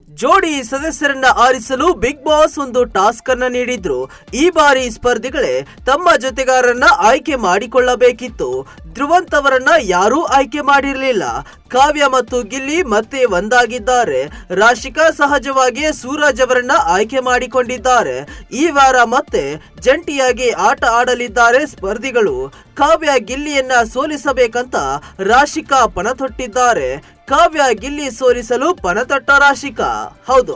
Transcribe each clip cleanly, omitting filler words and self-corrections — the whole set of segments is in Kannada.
ಜೋಡಿ ಸದಸ್ಯರನ್ನ ಆರಿಸಲು ಬಿಗ್ ಬಾಸ್ ಒಂದು ಟಾಸ್ಕ್ ಅನ್ನ ನೀಡಿದ್ರು. ಈ ಬಾರಿ ಸ್ಪರ್ಧಿಗಳೇ ತಮ್ಮ ಜೊತೆಗಾರರನ್ನ ಆಯ್ಕೆ ಮಾಡಿಕೊಳ್ಳಬೇಕಿತ್ತು. ಧ್ರುವಂತ್ ಅವರನ್ನ ಯಾರೂ ಆಯ್ಕೆ ಮಾಡಿರಲಿಲ್ಲ. ಕಾವ್ಯ ಮತ್ತು ಗಿಲ್ಲಿ ಮತ್ತೆ ಒಂದಾಗಿದ್ದಾರೆ. ರಾಶಿಕಾ ಸಹಜವಾಗಿ ಸೂರಜ್ ಅವರನ್ನ ಆಯ್ಕೆ ಮಾಡಿಕೊಂಡಿದ್ದಾರೆ. ಈ ವಾರ ಮತ್ತೆ ಜಂಟಿಯಾಗಿ ಆಟ ಆಡಲಿದ್ದಾರೆ ಸ್ಪರ್ಧಿಗಳು. ಕಾವ್ಯ ಗಿಲ್ಲಿಯನ್ನ ಸೋಲಿಸಬೇಕಂತ ರಾಶಿಕಾ ಪಣತೊಟ್ಟಿದ್ದಾರೆ. ಕಾವ್ಯ ಗಿಲ್ಲಿ ಸೋಲಿಸಲು ಪಣತೊಟ್ಟ ರಾಶಿಕಾ. ಹೌದು,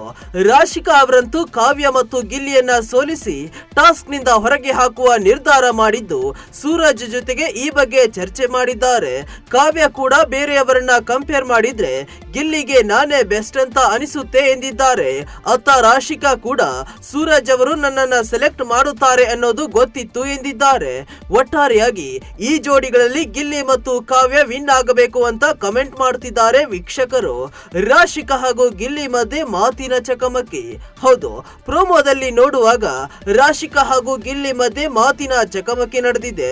ರಾಶಿಕಾ ಅವರಂತೂ ಕಾವ್ಯ ಮತ್ತು ಗಿಲ್ಲಿಯನ್ನ ಸೋಲಿಸಿ ಟಾಸ್ಕ್ ನಿಂದ ಹೊರಗೆ ಹಾಕುವ ನಿರ್ಧಾರ ಮಾಡಿದ್ದು ಸೂರಜ್ ಜೊತೆಗೆ ಈ ಬಗ್ಗೆ ಚರ್ಚೆ ಮಾಡಿದ್ದಾರೆ. ಕಾವ್ಯ ಕೂಡ ಬೇರೆಯವರನ್ನ ಕಂಪೇರ್ ಮಾಡಿದ್ರೆ ಗಿಲ್ಲಿಗೆ ನಾನೇ ಬೆಸ್ಟ್ ಅಂತ ಅನಿಸುತ್ತೆ ಎಂದಿದ್ದಾರೆ. ಅತ್ತ ರಾಶಿಕಾ ಕೂಡ ಸೂರಜ್ ಅವರು ನನ್ನನ್ನ ಸೆಲೆಕ್ಟ್ ಮಾಡುತ್ತಾರೆ ಅನ್ನೋದು ಗೊತ್ತಿತ್ತು ಎಂದಿದ್ದಾರೆ. ಒಟ್ಟಾರೆಯಾಗಿ ಈ ಜೋಡಿಗಳಲ್ಲಿ ಗಿಲ್ಲಿ ಮತ್ತು ಕಾವ್ಯ ವಿನ್ ಆಗಬೇಕು ಅಂತ ಕಮೆಂಟ್ ಮಾಡ್ತಿದ್ದಾರೆ ವೀಕ್ಷಕರು. ರಾಶಿಕಾ ಹಾಗೂ ಗಿಲ್ಲಿ ಮಧ್ಯೆ ಮಾತಿನ ಚಕಮಕಿ. ಹೌದು, ಪ್ರೋಮೋದಲ್ಲಿ ನೋಡುವಾಗ ರಾಶಿಕಾ ಹಾಗೂ ಗಿಲ್ಲಿ ಮಧ್ಯೆ ಮಾತಿನ ಚಕಮಕಿ ನಡೆದಿದೆ.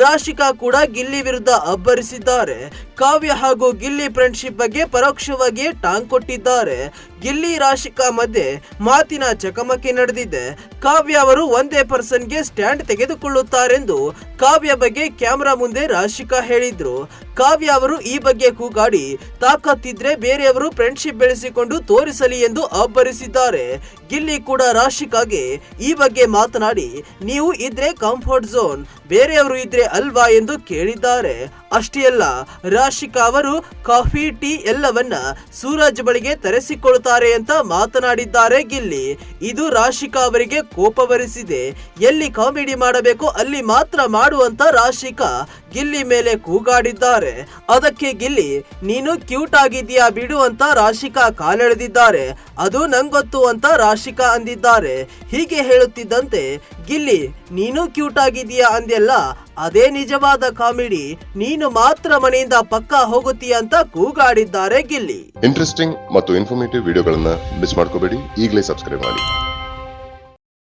ರಾಶಿಕಾ ಕೂಡ ಗಿಲ್ಲಿ ವಿರುದ್ಧ ಅಬ್ಬರಿಸಿದ್ದಾರೆ. ಕಾವ್ಯ ಹಾಗೂ ಗಿಲ್ಲಿ ಫ್ರೆಂಡ್ಶಿಪ್ ಬಗ್ಗೆ ಪರೋಕ್ಷವಾಗಿ ಟಾಂಗ್ ಕೊಟ್ಟಿದ್ದಾರೆ. ಗಿಲ್ಲಿ ರಾಶಿಕಾ ಮಧ್ಯೆ ಮಾತಿನ ಚಕಮಕಿ ನಡೆದಿದೆ. ಕಾವ್ಯ ಅವರು ಒಂದೇ ಪರ್ಸನ್ಗೆ ಸ್ಟ್ಯಾಂಡ್ ತೆಗೆದುಕೊಳ್ಳುತ್ತಾರೆಂದು ಕಾವ್ಯ ಬಗ್ಗೆ ಕ್ಯಾಮೆರಾ ಮುಂದೆ ರಾಶಿಕಾ ಹೇಳಿದ್ರು. ಕಾವ್ಯ ಅವರು ಈ ಬಗ್ಗೆ ಕೂಗಾಡಿ ತಾಕತ್ತಿದ್ರೆ ಬೇರೆಯವರು ಫ್ರೆಂಡ್ಶಿಪ್ ಬೆಳೆಸಿಕೊಂಡು ತೋರಿಸಲಿ ಎಂದು ಅಬ್ಬರಿಸಿದ್ದಾರೆ. ಗಿಲ್ಲಿ ಕೂಡ ರಾಶಿಕಾಗೆ ಈ ಬಗ್ಗೆ ಮಾತನಾಡಿ ನೀವು ಇದ್ರೆ ಕಂಫರ್ಟ್ ಝೋನ್, ಬೇರೆಯವರು ಇದ್ರೆ ಅಲ್ವಾ ಎಂದು ಕೇಳಿದ್ದಾರೆ. ಅಷ್ಟೇ ಅಲ್ಲ, ರಾಶಿಕಾ ಅವರು ಕಾಫಿ ಟೀ ಎಲ್ಲವನ್ನ ಸೂರಜ್ ಬಳಿಗೆ ತರಿಸಿಕೊಳ್ತಾರೆ ಅಂತ ಮಾತನಾಡಿದ್ದಾರೆ ಗಿಲ್ಲಿ. ಇದು ರಾಶಿಕಾ ಅವರಿಗೆ ಕೋಪ ಬರಿಸಿದೆ. ಎಲ್ಲಿ ಕಾಮಿಡಿ ಮಾಡಬೇಕು ಅಲ್ಲಿ ಮಾತ್ರ ಮಾಡುವಂತ ರಾಶಿಕಾ ಗಿಲ್ಲಿ ಮೇಲೆ ಕೂಗಾಡಿದ್ದಾರೆ. ಅದಕ್ಕೆ ಗಿಲ್ಲಿ ನೀನು ಕ್ಯೂಟ್ ಆಗಿದ್ಯಾ ಬಿಡು ಅಂತ ರಾಶಿಕಾ ಕಾಲೆಳೆದಿದ್ದಾರೆ. ಅದು ನಂಗೊತ್ತು ಅಂತ ರಾಶಿಕಾ ಅಂದಿದ್ದಾರೆ. ಹೀಗೆ ಹೇಳುತ್ತಿದ್ದಂತೆ ಗಿಲ್ಲಿ ನೀನು ಕ್ಯೂಟ್ ಆಗಿದೀಯಾ ಅಂದೆಲ್ಲ, ಅದೇ ನಿಜವಾದ ಕಾಮಿಡಿ, ನೀನು ಮಾತ್ರ ಮನೆಯಿಂದ ಪಕ್ಕಾ ಹೋಗುತ್ತೀಯ ಅಂತ ಕೂಗಾಡಿದ್ದಾರೆ ಗಿಲ್ಲಿ. ಇಂಟ್ರೆಸ್ಟಿಂಗ್ ಮತ್ತು ಇನ್ಫಾರ್ಮೇಟಿವ್ ವಿಡಿಯೋಗಳನ್ನ ಮಿಸ್ ಮಾಡ್ಕೋಬೇಡಿ. ಈಗಲೇ ಸಬ್ಸ್ಕ್ರೈಬ್ ಮಾಡಿ.